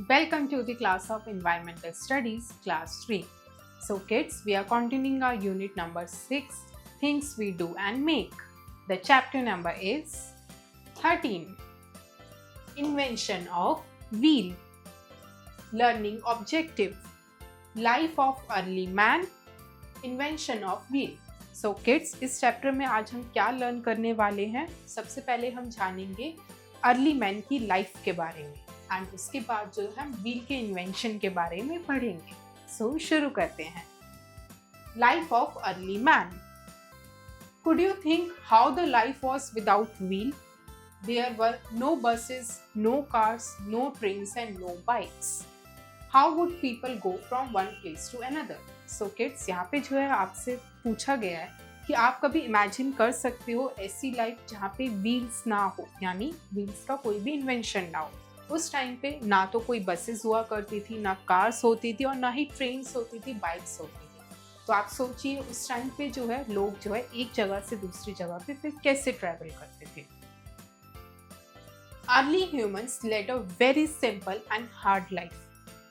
Welcome to the class of Environmental Studies, class 3. So kids, we are continuing our unit number 6, Things We Do and Make. The chapter number is 13, Invention of Wheel, Learning Objective, Life of Early Man, Invention of Wheel. So kids, इस chapter में आज हम क्या learn करने वाले हैं? सबसे पहले हम जानेंगे अर्ली मैन की लाइफ के बारे में एंड उसके बाद जो हम व्हील के इन्वेंशन के बारे में पढ़ेंगे. सो शुरू करते हैं. Life of early man. Could you think how the life was without wheel? There were no buses, no cars, no trains and no bikes. How would people go from one place to another? So kids, यहाँ पे जो है आपसे पूछा गया है कि आप कभी इमेजिन कर सकते हो ऐसी लाइफ जहाँ पे व्हील्स ना हो, यानी व्हील्स का कोई भी इन्वेंशन ना हो. उस टाइम पे ना तो कोई बसेस हुआ करती थी, ना कार्स होती थी और ना ही ट्रेन्स होती थी, बाइक्स होती थी. तो आप सोचिए उस टाइम पे जो है लोग जो है एक जगह से दूसरी जगह पे फिर कैसे ट्रैवल करते थे. Early humans led a very simple and hard life.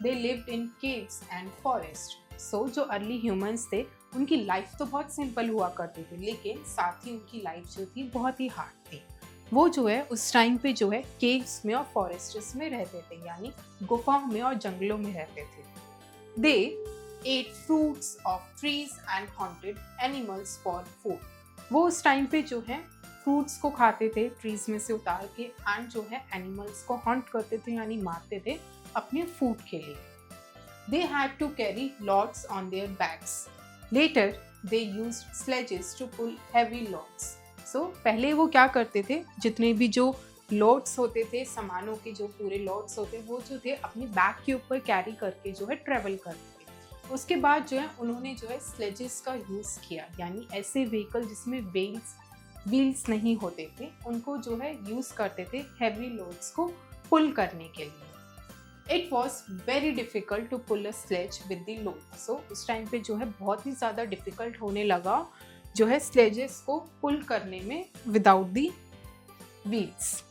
They lived in caves and forest. So जो अर्ली ह्यूमंस थे उनकी लाइफ तो बहुत सिंपल हुआ करती थी, लेकिन साथ ही उनकी लाइफ जो थी बहुत ही हार्ड थी. वो जो है उस टाइम पे जो है केव्स में और फॉरेस्ट्स में रहते थे, यानी गुफाओं में और जंगलों में रहते थे. They ate fruits of trees and haunted animals for food. वो उस टाइम पे जो है फ्रूट्स को खाते थे ट्रीज में से उतार के एंड जो है एनिमल्स को हॉन्ट करते थे, यानी मारते थे अपने फूड के लिए. They had to carry loads on their backs. Later, they used sledges to pull heavy loads. So, पहले वो क्या करते थे, जितने भी जो लोड्स होते थे, सामानों के जो पूरे लोड्स होते वो जो थे अपने बैक के ऊपर कैरी करके जो है ट्रेवल करते थे. उसके बाद जो है उन्होंने जो है स्लेजेस का यूज़ किया, यानी ऐसे व्हीकल जिसमें व्हील्स नहीं होते थे, उनको जो है यूज़ करते थे हैवी लोड्स को पुल करने के लिए. It was very difficult to pull a sledge with the load. So उस टाइम पे जो है बहुत ही ज़्यादा डिफ़िकल्ट होने लगा जो है स्लेजेस को पुल करने में without the wheels.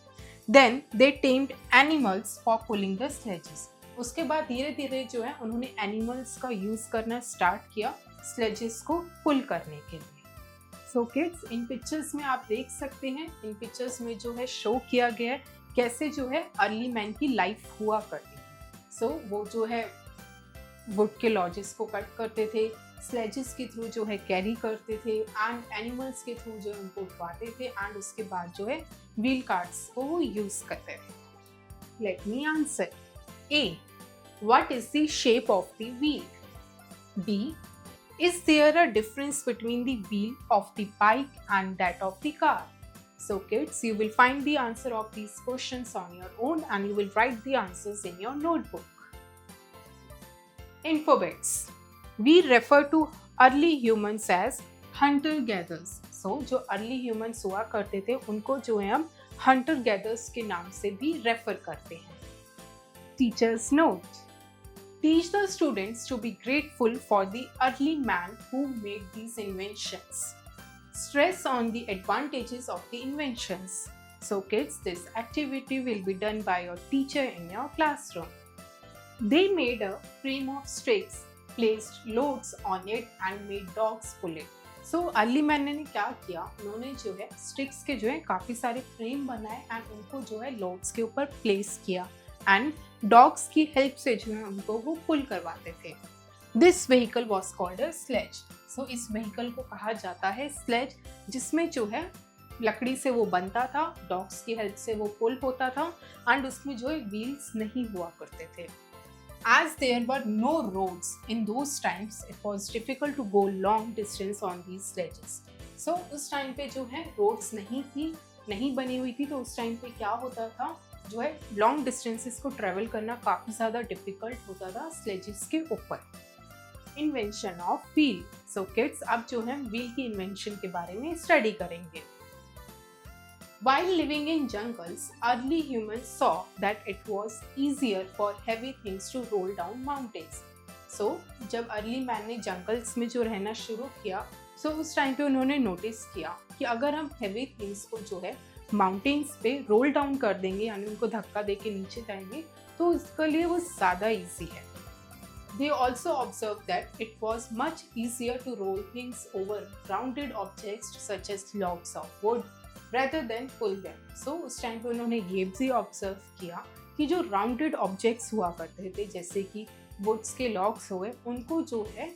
Then they tamed animals for pulling the sledges. उसके बाद धीरे धीरे जो है उन्होंने एनिमल्स का यूज़ करना स्टार्ट किया स्लेजेस को पुल करने के लिए. सो किड्स, इन पिक्चर्स में आप देख सकते हैं, इन पिक्चर्स में जो है शो किया गया है कैसे जो है अर्ली मैन की लाइफ हुआ करती. सो वो जो है वुड के लॉजेस को कट करते थे, स्लेजेस के थ्रू जो है कैरी करते थे एंड एनिमल्स के थ्रू जो है उनको उठवाते थे एंड उसके बाद जो है व्हील कार्ट्स को वो यूज़ करते थे. Let me answer. A, what is the shape of the wheel? B, is there a difference between the wheel of the bike and that of the car? So kids, you will find the answer of these questions on your own and you will write the answers in your notebook. Infobits. We refer to early humans as hunter-gatherers. So जो early humans हुआ करते थे उनको जो है हम hunter-gatherers के नाम से भी refer करते हैं. Teacher's note. Teach the students to be grateful for the early man who made these inventions. Stress on the advantages of the inventions. So kids, this activity will be done by your teacher in your classroom. They made a frame of sticks, placed loads on it and made dogs pull it. So early man ने क्या किया, उन्होंने जो है sticks के जो है काफ़ी सारे फ्रेम बनाए एंड उनको जो है लोड्स के ऊपर प्लेस किया एंड डॉग्स की हेल्प से जो है उनको वो पुल करवाते थे. This vehicle was called a sledge. So इस व्हीकल को कहा जाता है स्लेज, जिसमें जो है लकड़ी से वो बनता था, डॉग्स की हेल्प से वो पुल होता था एंड उसमें जो है व्हील्स नहीं हुआ करते थे. As there were no roads in those times, it was difficult to go long distance on these sledges. So उस टाइम पे जो है रोड्स नहीं बनी हुई थी, तो उस टाइम पे क्या होता था, जो है लॉन्ग डिस्टेंसेस को ट्रेवल करना काफ़ी ज़्यादा डिफिकल्ट होता था स्लेजेस के ऊपर. Invention of wheel. So kids, अब जो है व्हील की इन्वेंशन के बारे में स्टडी करेंगे. While living in jungles, early humans saw that it was easier for heavy things to roll down mountains. So, जब अर्ली मैन ने जंगल्स में जो रहना शुरू किया, उस टाइम पे उन्होंने नोटिस किया कि अगर हम हेवी थिंग्स को जो है माउंटेन्स पे रोल डाउन कर देंगे यानी उनको धक्का दे के नीचे जाएंगे तो इसके लिए वो ज़्यादा ईजी है. They also observed that it was much easier to roll things over rounded objects such as logs of wood rather than pull them. So उस टाइम पे उन्होंने ये भी ऑब्जर्व किया कि जो राउंडेड ऑब्जेक्ट्स हुआ करते थे जैसे कि वुड्स के लॉग्स हुए उनको जो है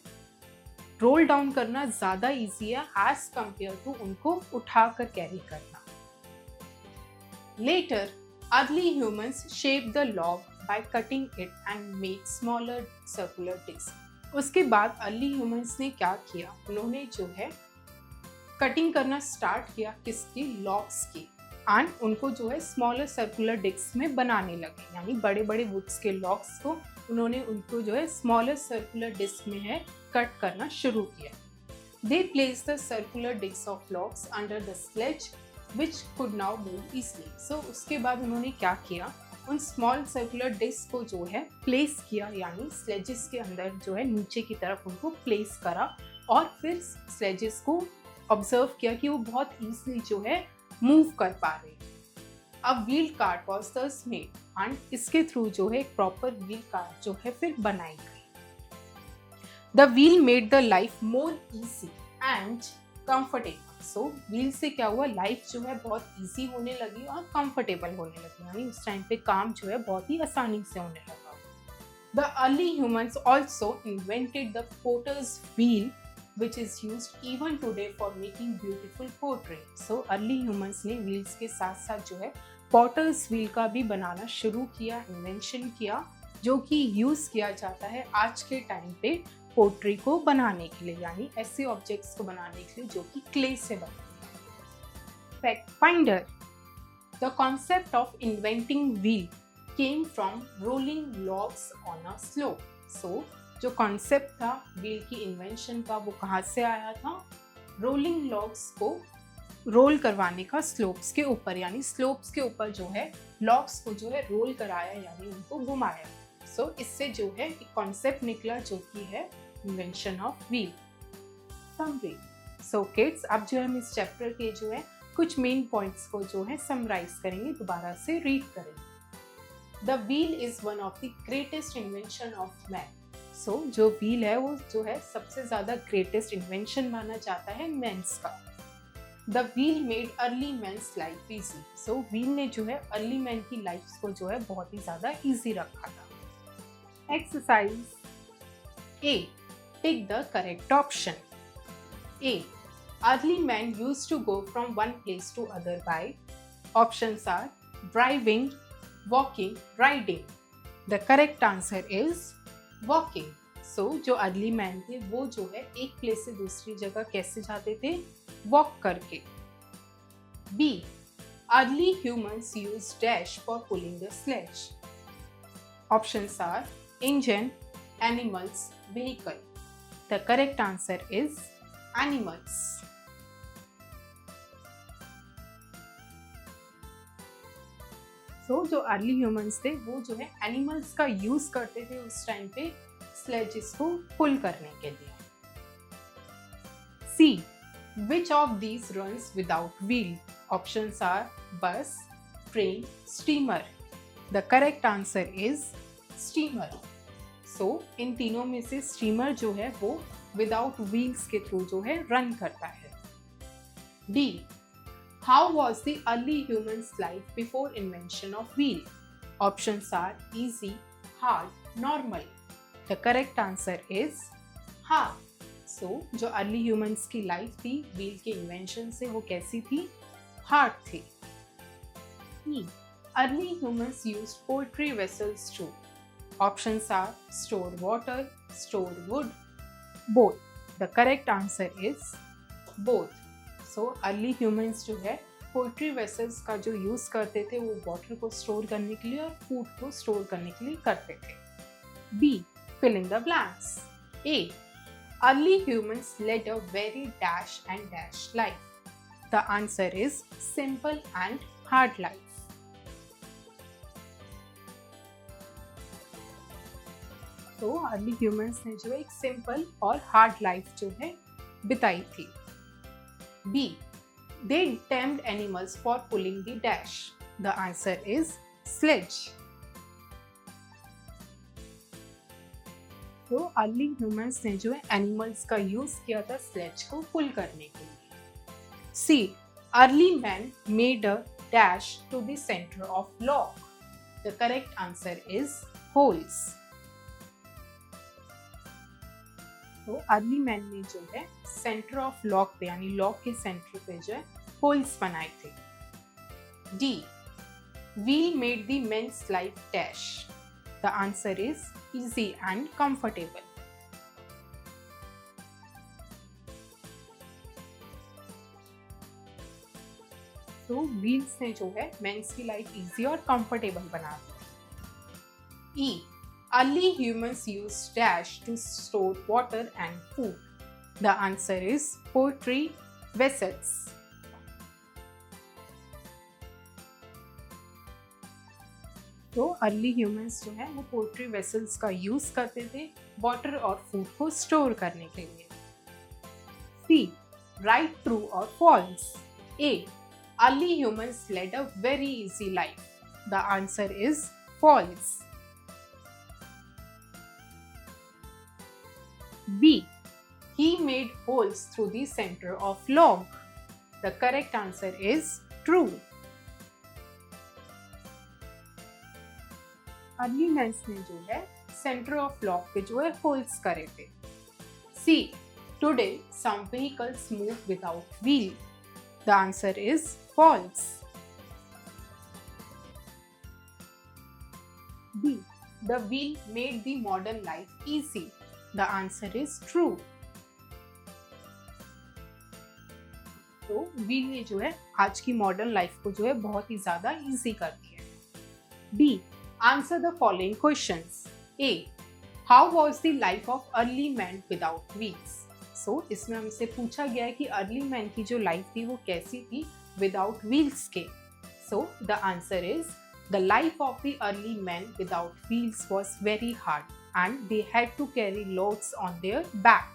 रोल डाउन करना ज़्यादा ईजी है एज कम्पेयर टू उनको उठाकर कैरी करना. Later, early humans shaped the log by cutting it and made smaller circular discs. उसके बाद अर्ली ह्यूमंस ने क्या किया, उन्होंने जो है कटिंग करना स्टार्ट किया किसकी, लॉग्स की, एंड उनको जो है स्मॉलर सर्कुलर डिस्क में बनाने लगे यानी बड़े बड़े वुड्स के लॉग्स को उन्होंने उनको जो है स्मॉलर सर्कुलर डिस्क में है कट करना शुरू किया. They placed the circular discs of logs under the sledge which could now move easily. So उसके बाद उन्होंने क्या किया, उन स्मॉल सर्कुलर डिस्क को जो है प्लेस किया यानी स्लेजेस के अंदर जो है नीचे की तरफ उनको प्लेस करा और फिर स्लेजेस को ऑब्जर्व किया कि वो बहुत ईजिली जो है मूव कर पा रहे हैं. अब wheel cart was thus made and इसके थ्रू जो है एक प्रॉपर व्हील कार्ट जो है फिर बनाई गई. The wheel made the life more easy and comfortable. So wheel से क्या हुआ, लाइफ जो है बहुत इजी होने लगी और कंफर्टेबल होने लगी यानी उस टाइम पे काम जो है बहुत ही आसानी से होने लगा. The early humans also invented the potters wheel which is used even today for making beautiful pottery. So early humans ने व्हील्स के साथ साथ जो है पॉटर्स व्हील का भी बनाना शुरू किया, इन्वेंशन किया, जो कि यूज़ किया जाता है आज के टाइम पे पोट्री को बनाने के लिए यानी ऐसे ऑब्जेक्ट्स को बनाने के लिए जो कि क्ले से बनते हैं. Fact finder. The concept of inventing wheel came from rolling logs on a slope. So जो कॉन्सेप्ट था व्हील की इन्वेंशन का वो कहाँ से आया था, रोलिंग लॉग्स को रोल करवाने का स्लोप्स के ऊपर यानी स्लोप्स के ऊपर जो है लॉग्स को जो है रोल कराया यानी उनको घुमाया. सो इससे जो है एक कॉन्सेप्ट निकला जो कि है invention of wheel. Summary. So kids अब जो है हम इस चैप्टर के जो है कुछ मेन पॉइंट्स को जो है समराइज करेंगे, दोबारा से रीड करेंगे. The wheel is one of the greatest invention of man. So जो व्हील है वो जो है सबसे ज़्यादा ग्रेटेस्ट इन्वेंशन माना जाता है मैन्स का. The wheel made early man's life easy. So wheel ने जो है अर्ली मैन की लाइफ को जो है बहुत ही ज़्यादा ईजी रखा था. Exercise A. Tick the correct option. A. Early man used to go from one place to other by. Options are driving, walking, riding. The correct answer is walking. So जो early man थे वो जो है एक place से दूसरी जगह कैसे जाते थे, वॉक करके. B. Early humans use dash for pulling the sledge. Options are engine, animals, vehicle. The correct answer is animals. So जो अर्ली ह्यूमंस थे वो जो है एनिमल्स का यूज करते थे उस टाइम पे स्लेजेस को पुल करने के लिए. C. Which of these runs without wheel. Options are bus, train, steamer. The correct answer is steamer. So इन तीनों में से स्टीमर जो है वो विदाउट व्हील्स के थ्रू जो है रन करता है. D. How was the early humans' life before invention of wheel? Options are easy, hard, normal. The correct answer is hard. So, जो early humans की life थी wheel के invention से वो कैसी थी? Hard थी. E. Early humans used poultry vessels too. Options are store water, store wood, both. The correct answer is both. So early humans जो है पोल्ट्री वेसल्स का जो यूज़ करते थे वो वाटर को स्टोर करने के लिए और फूड को स्टोर करने के लिए करते थे. B. Fill in the blanks. A. Early humans led a very dash and dash life. The answer is simple and hard life. तो अर्ली ह्यूमंस ने जो है एक सिंपल और हार्ड लाइफ जो है बिताई थी. B. They tamed animals for pulling the dash. The answer is sledge. तो अर्ली ह्यूमंस ने जो है एनिमल्स का यूज किया था स्लेज को पुल करने के लिए. C, early man made a dash to the centre of log. The correct answer is holes. तो अर्ली मैन ने जो है सेंटर ऑफ लॉक पे यानी लॉक के सेंटर पे जो है होल्स बनाए थे. D, wheel made the men's life dash. The answer is easy and comfortable. तो व्हील्स ने जो है मेंस की लाइफ इजी और कंफर्टेबल बना दी. E, early humans used dash to store water and food. The answer is pottery vessels. तो early humans जो है वो पोल्ट्री वेसल्स का यूज करते थे वाटर और फूड को स्टोर करने के लिए. सी, राइट ट्रू और false. A, early humans led a very easy life. The answer is false. B, he made holes through the centre of log. The correct answer is true. Early man's ने जो है centre of lock पे जो है holes करे थे. C, today some vehicles move without wheel. The answer is false. B, the wheel made the modern life easy. The answer is true. तो wheel ने जो है आज की मॉडर्न लाइफ को जो है बहुत ही ज्यादा इजी कर दिया है. B, answer the following questions. A, how was the life of early man without wheels? So इसमें हमसे पूछा गया है कि अर्ली मैन की जो लाइफ थी वो कैसी थी विदाउट व्हील्स के. So the answer is the life of the early man without wheels was very hard and they had to carry loads on their back.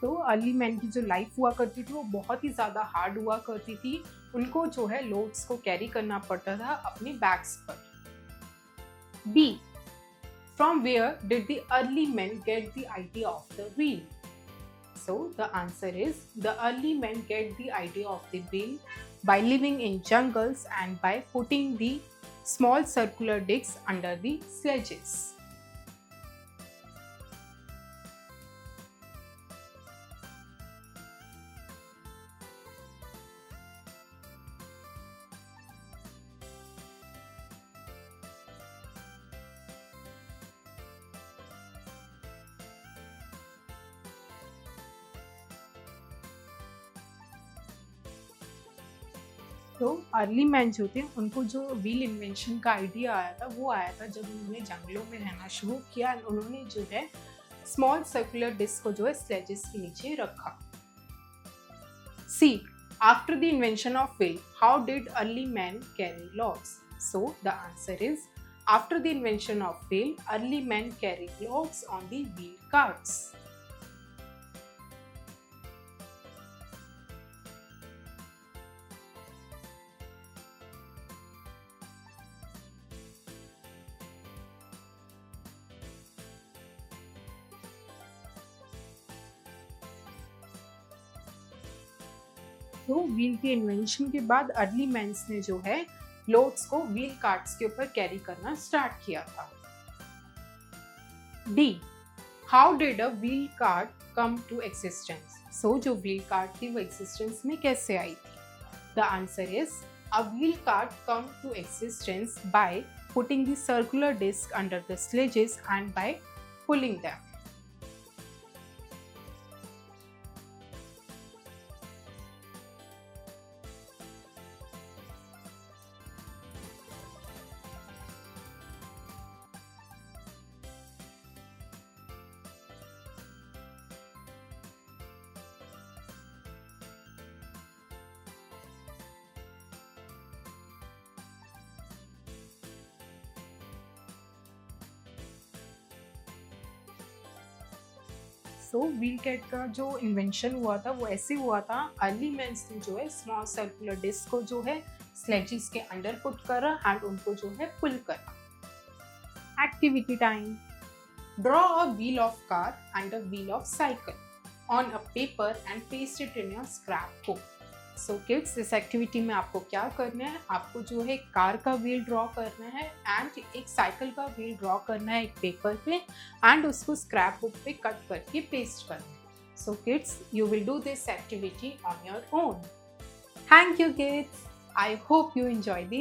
तो अर्ली मैन की जो लाइफ हुआ करती थी वो बहुत ही ज़्यादा हार्ड हुआ करती थी. उनको जो है लोड्स को कैरी करना पड़ता था अपने बैग्स पर. B, from where did the early man get the idea of the wheel. So the answer is the early man get the idea of the wheel by living in jungles and by putting the small circular discs under the sledges. तो early man जो थे उनको जो wheel invention का idea आया था वो आया था जब उन्होंने जंगलों में रहना शुरू किया. उन्होंने जो है स्मॉल सर्कुलर डिस्क को जो है स्लेजेस के नीचे रखा. C, after the invention of wheel how did early man carry logs. So the answer is after the invention of wheel early man carry logs on the wheel carts. तो wheel के invention के बाद early man's ने जो है loads को wheel carts के ऊपर कैरी करना स्टार्ट किया था. D, how did a wheel cart come to existence. So जो व्हील कार्ट थी वो एक्सिस्टेंस में कैसे आई थी. The answer is a wheel cart come to existence by putting the circular disc under the sledges and by pulling them. दोस्तों wheel cart का जो इन्वेंशन हुआ था वो ऐसे हुआ था, अर्ली मैन्स ने जो है स्मॉल सर्कुलर डिस्क को जो है स्लेजिस के अंडर पुट करा एंड उनको जो है पुल करा। Activity time. Draw a wheel of car and a wheel of cycle on a paper and paste it in your scrap book. So kids, इस एक्टिविटी में आपको क्या करना है, आपको जो है कार का व्हील ड्रॉ करना है एंड एक साइकिल का व्हील ड्रॉ करना है एक पेपर पे एंड उसको स्क्रैप बुक पे कट करके पेस्ट करना है। So kids, you will do this activity on your own. Thank you kids, I hope you enjoy the